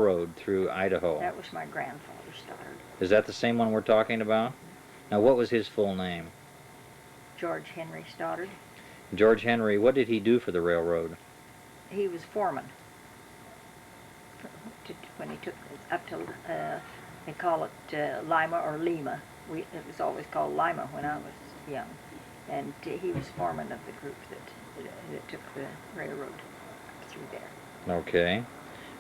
Road through Idaho. That was my grandfather Stoddard. Is that the same one we're talking about? Now, what was his full name? George Henry Stoddard. George Henry. What did he do for the railroad? He was foreman. When he took up to, they call it Lima or Lima. It was always called Lima when I was young. And he was foreman of the group that took the railroad through there. Okay.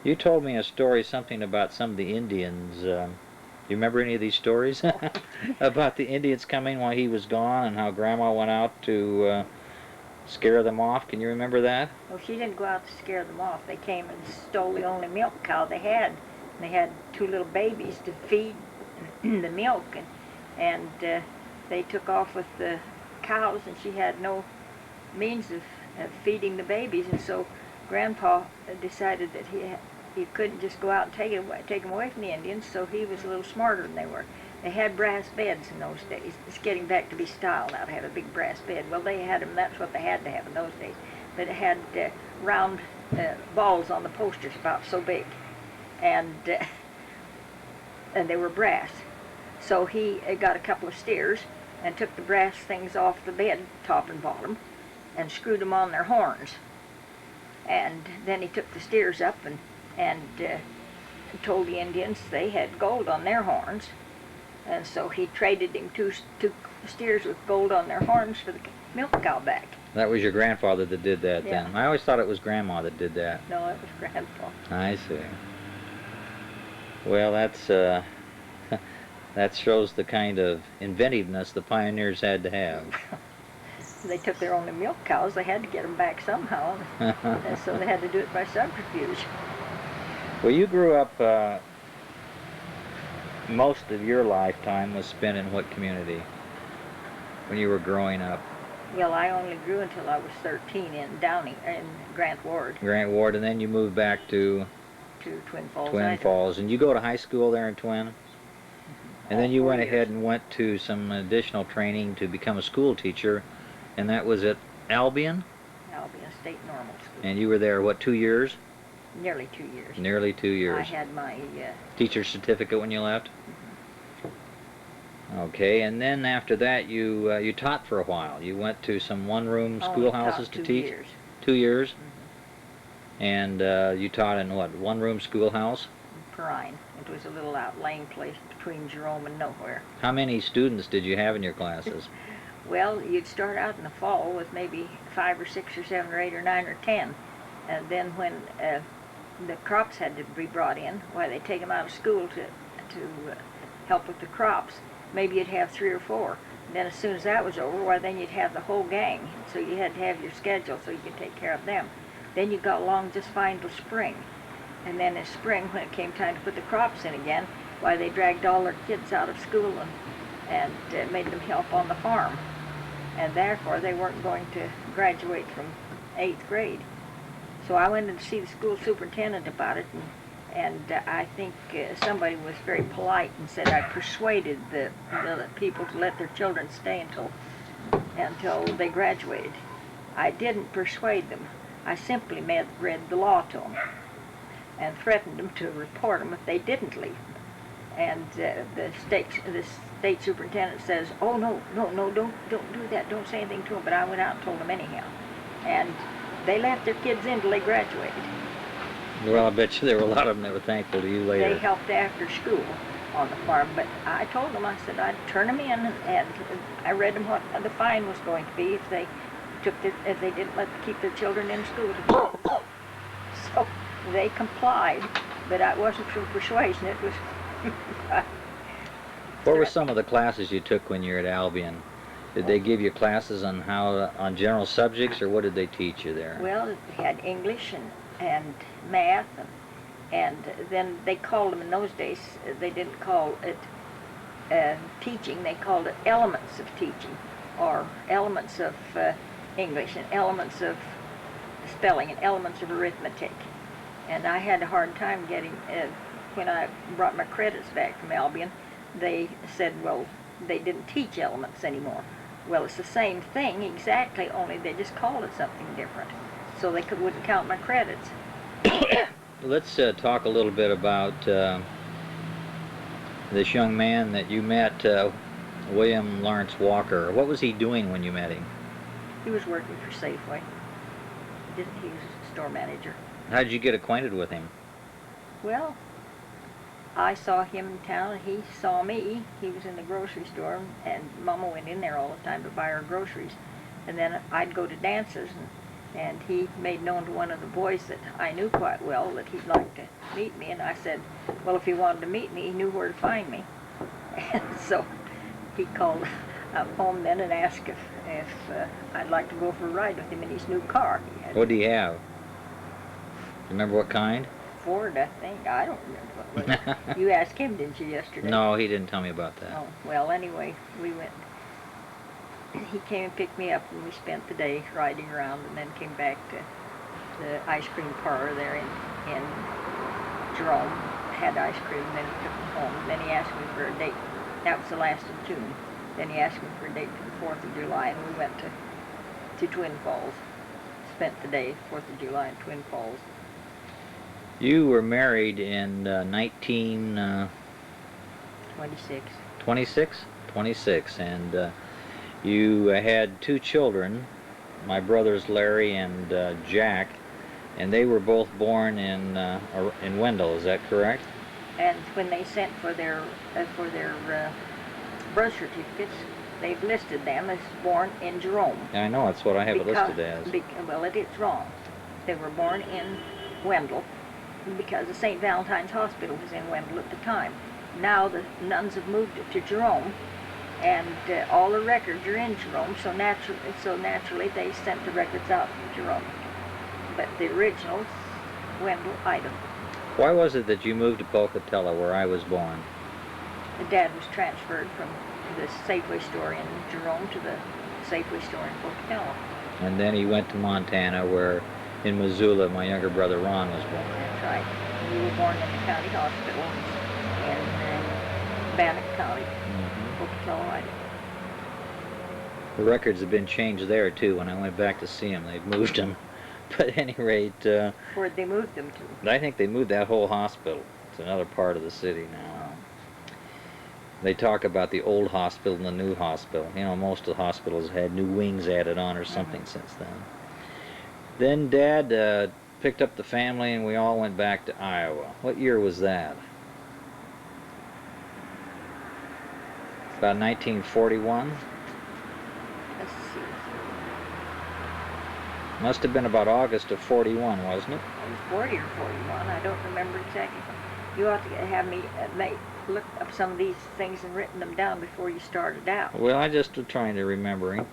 You told me a story, something about some of the Indians. You remember any of these stories? About the Indians coming while he was gone and how Grandma went out to scare them off? Can you remember that? Well, she didn't go out to scare them off. They came and stole the only milk cow they had. And they had two little babies to feed the milk. And they took off with the cows, and she had no means of feeding the babies. And so Grandpa decided that he couldn't just go out and take them away from the Indians, so he was a little smarter than they were. They had brass beds in those days. It's getting back to be style now to have a big brass bed. Well, they had them, that's what they had to have in those days. But it had round balls on the posters about so big. And they were brass. So he got a couple of steers and took the brass things off the bed, top and bottom, and screwed them on their horns. And then he took the steers up and told the Indians they had gold on their horns. And so he traded him two steers with gold on their horns for the milk cow back. That was your grandfather that did that, yeah. Then? I always thought it was Grandma that did that. No, it was Grandpa. I see. Well, that's that shows the kind of inventiveness the pioneers had to have. They took their only milk cows. They had to get them back somehow. And so they had to do it by subterfuge. Well, you grew up, most of your lifetime was spent in what community when you were growing up? Well, I only grew until I was 13 in Grant Ward. Grant Ward, and then you moved back to Twin Falls. Twin Falls, and you go to high school there in Twin? And then you went ahead and went to some additional training to become a school teacher, and that was at Albion? Albion State Normal School. And you were there, what, 2 years? Nearly 2 years. Nearly 2 years. I had my teacher's certificate when you left? Mm-hmm. Okay, and then after that you taught for a while. You went to some one-room schoolhouses to teach? 2 years. 2 years? Mm-hmm. And you taught in what, one-room schoolhouse? Perrine. It was a little outlying place between Jerome and nowhere. How many students did you have in your classes? Well, you'd start out in the fall with maybe 5 or 6 or 7 or 8 or 9 or 10. And then when the crops had to be brought in, why they'd take them out of school to help with the crops. Maybe you'd have 3 or 4. And then as soon as that was over, why then you'd have the whole gang. So you had to have your schedule so you could take care of them. Then you got along just fine till spring. And then in spring, when it came time to put the crops in again, why they dragged all their kids out of school and made them help on the farm. And therefore they weren't going to graduate from 8th grade. So I went in to see the school superintendent about it, and I think somebody was very polite and said I persuaded the people to let their children stay until they graduated. I didn't persuade them. I simply read the law to them and threatened them to report them if they didn't leave. And the state superintendent says, "Oh no, don't do that. Don't say anything to them." But I went out and told them anyhow, and they left their kids in till they graduated. Well, I bet you there were a lot of them that were thankful to you later. They helped after school on the farm, but I told them, I said I'd turn them in, and I read them what the fine was going to be if they didn't keep their children in school. So they complied, but I wasn't through persuasion. It was. What were some of the classes you took when you were at Albion? Did they give you classes on on general subjects, or what did they teach you there? Well, they had English and math, and then they called them in those days. They didn't call it teaching. They called it elements of teaching, or elements of English, and elements of spelling, and elements of arithmetic. And I had a hard time getting. When I brought my credits back from Albion, they said, well, they didn't teach elements anymore. Well, it's the same thing exactly, only they just called it something different. So they wouldn't count my credits. let's talk a little bit about this young man that you met, William Lawrence Walker. What was he doing when you met him? He was working for Safeway. He was a store manager. How did you get acquainted with him? Well, I saw him in town, and he saw me. He was in the grocery store, and Mama went in there all the time to buy her groceries. And then I'd go to dances, and he made known to one of the boys that I knew quite well that he'd like to meet me. And I said, well, if he wanted to meet me, he knew where to find me. And so he called up home then and asked if I'd like to go for a ride with him in his new car. What do you have? Remember what kind? Ford, I think. I don't remember what it was. You asked him, didn't you, yesterday? No, he didn't tell me about that. Oh, well, anyway, we went. He came and picked me up, and we spent the day riding around, and then came back to the ice cream parlor there in Jerome. Had ice cream, then he took me home. Then he asked me for a date. That was the last of June. Then he asked me for a date for the 4th of July, and we went to Twin Falls. Spent the day, 4th of July, in Twin Falls. You were married in 19... 26. 26? 26, and you had 2 children, my brothers Larry and Jack, and they were both born in Wendell, is that correct? And when they sent for their birth certificates, they've listed them as born in Jerome. I know, that's what I have it listed as. Well, it is wrong. They were born in Wendell because the St. Valentine's Hospital was in Wendell at the time. Now the nuns have moved it to Jerome, and all the records are in Jerome, so naturally they sent the records out from Jerome. But the original's Wendell, Idaho. Why was it that you moved to Pocatello, where I was born? The dad was transferred from the Safeway store in Jerome to the Safeway store in Pocatello. And then he went to Montana, where in Missoula my younger brother Ron was born. That's right. We were born in the county hospital in Bannock County, Pocatello, Idaho. The records have been changed there too. When I went back to see them, they've moved them. But at any rate, where'd they move them to? I think they moved that whole hospital to another part of the city now. They talk about the old hospital and the new hospital. You know, most of the hospitals had new wings added on or something since then. Then Dad picked up the family and we all went back to Iowa. What year was that? About 1941? Let's see. Must have been about August of 41, wasn't it? It was 40 or 41. I don't remember exactly. You ought to have me look up some of these things and written them down before you started out. Well, I just was trying to remembering.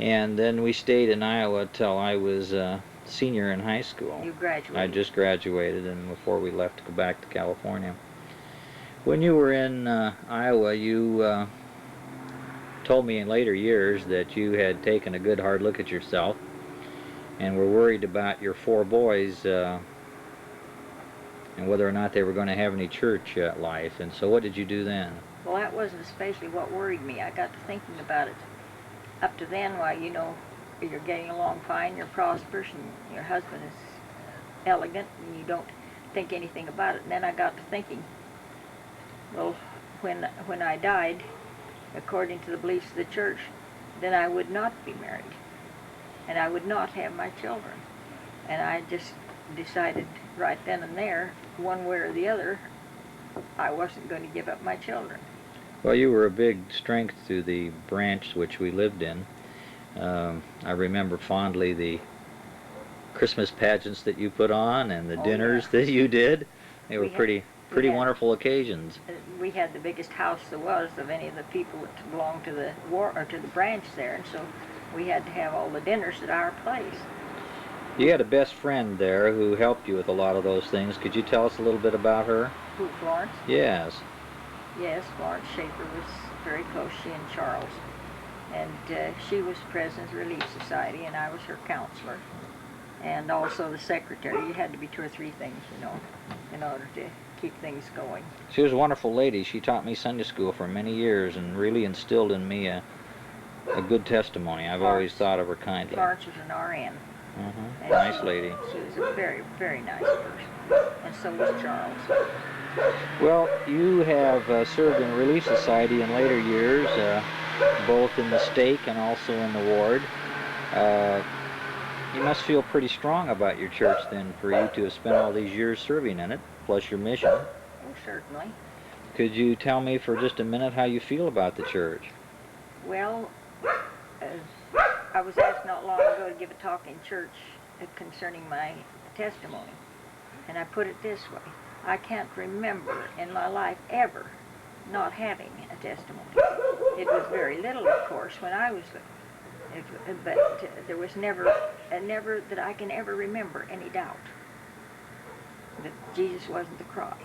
And then we stayed in Iowa till I was a senior in high school. You graduated. I just graduated, and before we left to go back to California. When you were in Iowa, you told me in later years that you had taken a good hard look at yourself and were worried about your 4 boys and whether or not they were going to have any church life. And so what did you do then? Well, that wasn't especially what worried me. I got to thinking about it. Up to then, why, you know, you're getting along fine, you're prosperous, and your husband is elegant, and you don't think anything about it. And then I got to thinking, well, when I died, according to the beliefs of the church, then I would not be married, and I would not have my children. And I just decided right then and there, one way or the other, I wasn't going to give up my children. Well, you were a big strength to the branch which we lived in. I remember fondly the Christmas pageants that you put on and the dinners that you did. They were pretty wonderful occasions. We had the biggest house there was of any of the people that belonged to the to the branch there, and so we had to have all the dinners at our place. You had a best friend there who helped you with a lot of those things. Could you tell us a little bit about her? Who, Florence? Yes. Yes, Florence Schaefer was very close, she and Charles. And she was President's Relief Society, and I was her counselor. And also the secretary. You had to be 2 or 3 things, you know, in order to keep things going. She was a wonderful lady. She taught me Sunday school for many years and really instilled in me a good testimony. I've always thought of her kindly. Florence was an RN. Nice lady. She was a very, very nice person. and so was Charles. Well, you have served in a Relief Society in later years, both in the stake and also in the ward. Uh, you must feel pretty strong about your church then, for you to have spent all these years serving in it, plus your mission. Oh, certainly. Could you tell me for just a minute how you feel about the church? Well, I was asked not long ago to give a talk in church concerning my testimony, and I put it this way. I can't remember in my life ever not having a testimony. It was very little, of course, when I was little, but there was never that I can ever remember any doubt that Jesus wasn't the Christ,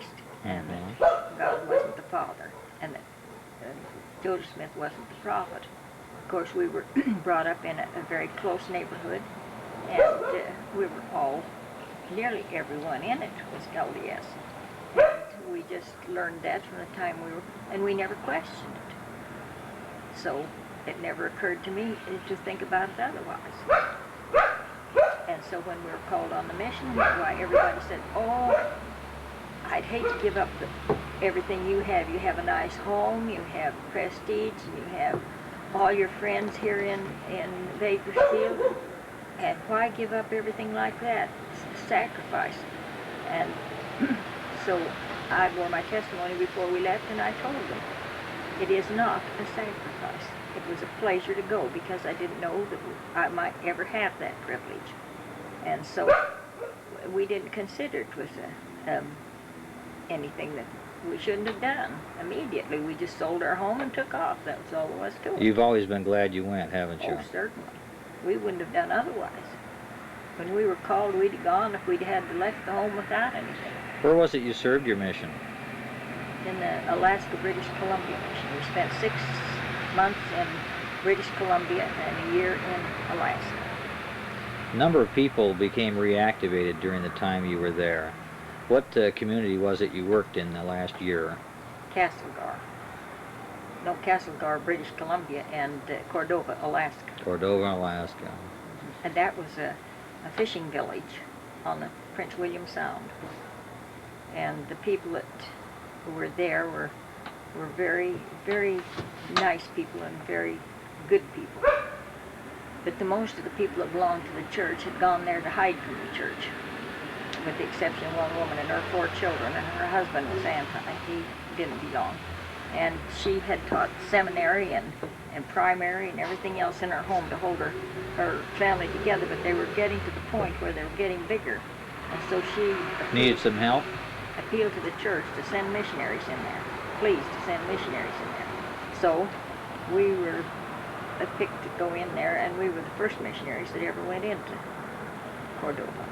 and that God wasn't the Father, and that Joseph Smith wasn't the prophet. Of course, we were brought up in a very close neighborhood, and we were all, nearly everyone in it was LDS. And we just learned that from the time we were, and we never questioned it. So it never occurred to me to think about it otherwise. And so when we were called on the mission, why everybody said, oh, I'd hate to give up everything you have. You have a nice home, you have prestige, you have all your friends here in Bakersfield, and why give up everything like that? It's a sacrifice. And so I bore my testimony before we left, and I told them, it is not a sacrifice. It was a pleasure to go because I didn't know that I might ever have that privilege. And so we didn't consider it was anything that we shouldn't have done. Immediately, we just sold our home and took off. That was all there was to it. You've always been glad you went, haven't you? Oh, certainly. We wouldn't have done otherwise. When we were called, we'd have gone if we'd had left the home without anything. Where was it you served your mission? In the Alaska, British Columbia mission. We spent 6 months in British Columbia and a year in Alaska. A number of people became reactivated during the time you were there. What community was it you worked in the last year? Castlegar. No, Castlegar, British Columbia, and Cordova, Alaska. Cordova, Alaska. And that was a fishing village on the Prince William Sound. And the people that were there were very, very nice people and very good people. But the most of the people that belonged to the church had gone there to hide from the church, with the exception of one woman and her 4 children, and her husband was anti. He didn't belong. And she had taught seminary and primary and everything else in her home to hold her family together, but they were getting to the point where they were getting bigger. And so she needed some help? Appealed to the church to send missionaries in there. Please, to send missionaries in there. So we were picked to go in there, and we were the first missionaries that ever went into Cordova.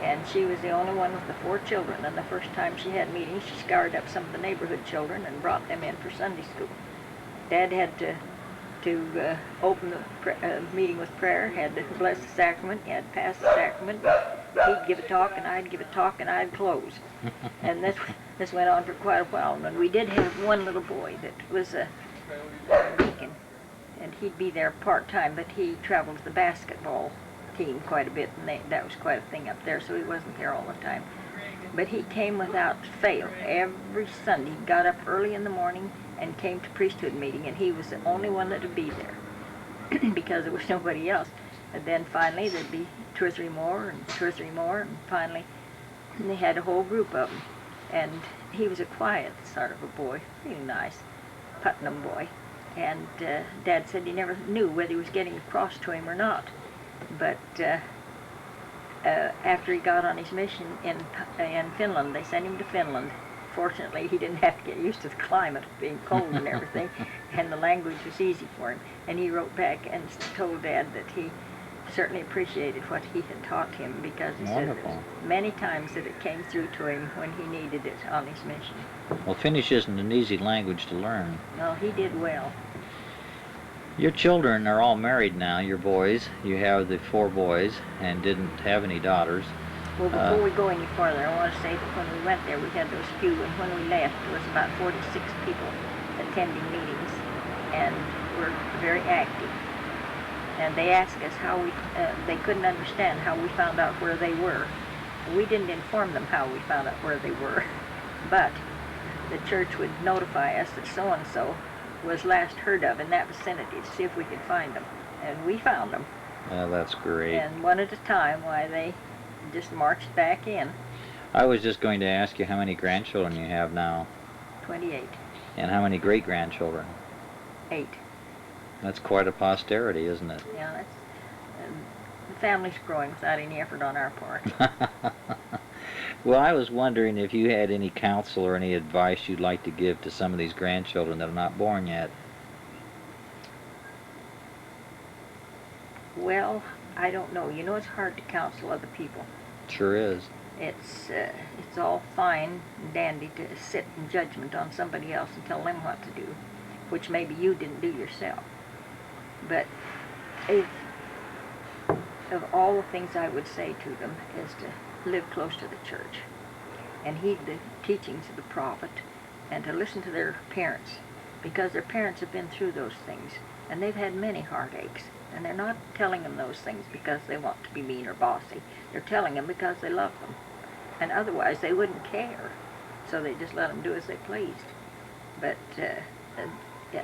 And she was the only one with the 4 children, and the first time she had meetings, she scoured up some of the neighborhood children and brought them in for Sunday school. Dad had to open the meeting with prayer, had to bless the sacrament, he had to pass the sacrament. He'd give a talk, and I'd give a talk, and I'd close. And this went on for quite a while. And we did have one little boy that was a deacon, and he'd be there part-time, but he traveled to the basketball team quite a bit, and that was quite a thing up there, so he wasn't there all the time. But he came without fail every Sunday. He got up early in the morning and came to priesthood meeting, and he was the only one that would be there because there was nobody else. And then finally there'd be 2 or 3 more and 2 or 3 more, and finally they had a whole group of them. And he was a quiet sort of a boy, really nice, Putnam boy. And Dad said he never knew whether he was getting across to him or not. But after he got on his mission in Finland, they sent him to Finland. Fortunately, he didn't have to get used to the climate, being cold and everything, and the language was easy for him. And he wrote back and told Dad that he certainly appreciated what he had taught him, because he said many times that it came through to him when he needed it on his mission. Well, Finnish isn't an easy language to learn. No, he did well. Your children are all married now, your boys. You have the 4 boys and didn't have any daughters. Well, before we go any farther, I want to say that when we went there, we had those few, and when we left, there was about 46 people attending meetings, and were very active. And they asked us how they couldn't understand how we found out where they were. we didn't inform them how we found out where they were, but the church would notify us that so-and-so was last heard of in that vicinity to see if we could find them. And we found them. Oh, that's great. And one at a time, why they just marched back in. I was just going to ask you how many grandchildren you have now. 28. And how many great-grandchildren? 8. That's quite a posterity, isn't it? Yeah, that's, the family's growing without any effort on our part. Well, I was wondering if you had any counsel or any advice you'd like to give to some of these grandchildren that are not born yet. Well, I don't know. You know, it's hard to counsel other people. Sure is. It's all fine and dandy to sit in judgment on somebody else and tell them what to do, which maybe you didn't do yourself. But of all the things I would say to them is to live close to the church and heed the teachings of the prophet and to listen to their parents, because their parents have been through those things and they've had many heartaches, and they're not telling them those things because they want to be mean or bossy. They're telling them because they love them, and otherwise they wouldn't care, so they just let them do as they pleased. But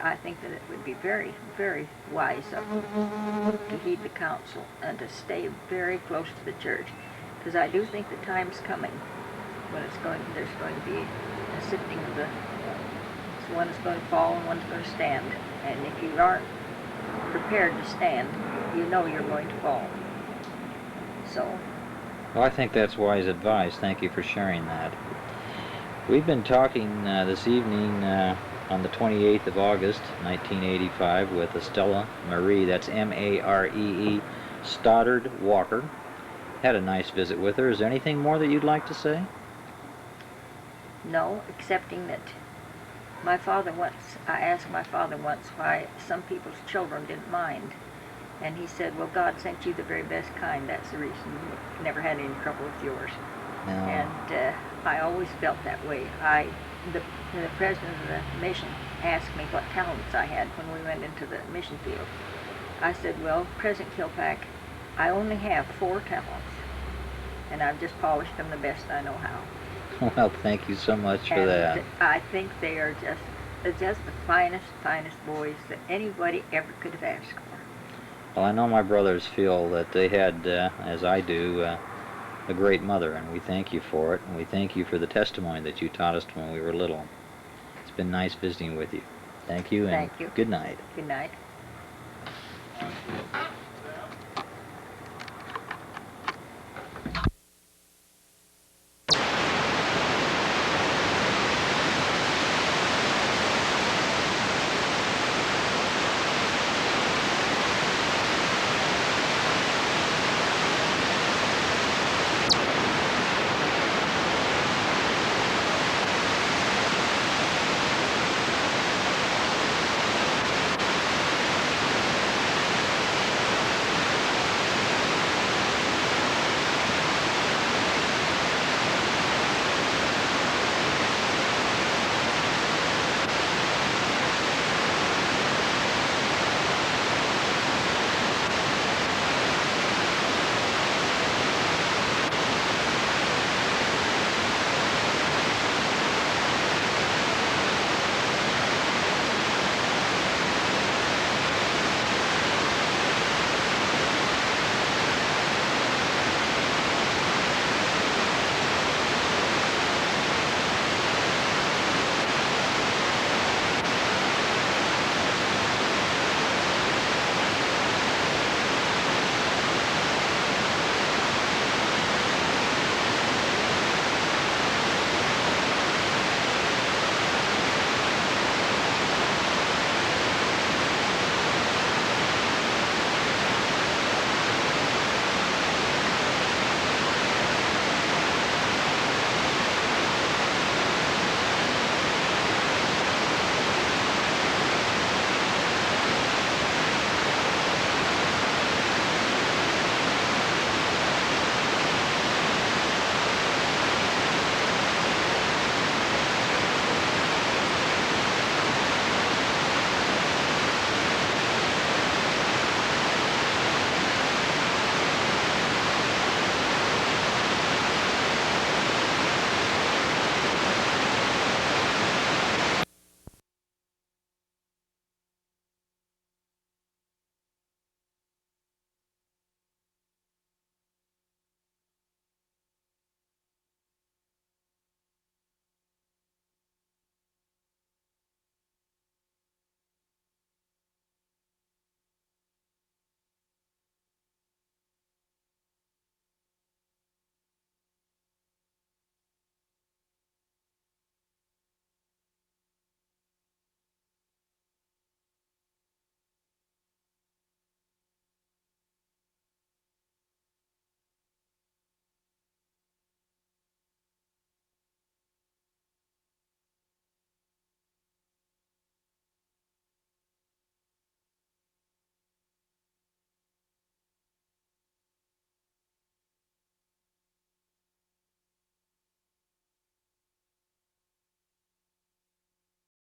I think that it would be very, very wise of them to heed the counsel and to stay very close to the church, because I do think the time's coming when there's going to be a sifting of the, so one is going to fall and one's going to stand, and if you aren't prepared to stand, you know you're going to fall. So. Well, I think that's wise advice. Thank you for sharing that. We've been talking this evening on the 28th of August, 1985, with Estella Maree, that's M-A-R-E-E, Stoddard Walker. Had a nice visit with her. Is there anything more that you'd like to say? No, excepting that I asked my father once why some people's children didn't mind. And he said, well, God sent you the very best kind. That's the reason you never had any trouble with yours. No. And I always felt that way. The president of the mission asked me what talents I had when we went into the mission field. I said, well, President Kilpack, I only have 4 talents, and I've just polished them the best I know how. Well, thank you so much for that. I think they are just the finest boys that anybody ever could have asked for. Well, I know my brothers feel that they had, as I do, a great mother, and we thank you for it, and we thank you for the testimony that you taught us when we were little. It's been nice visiting with you. Thank you, and Thank you. Good night. Good night.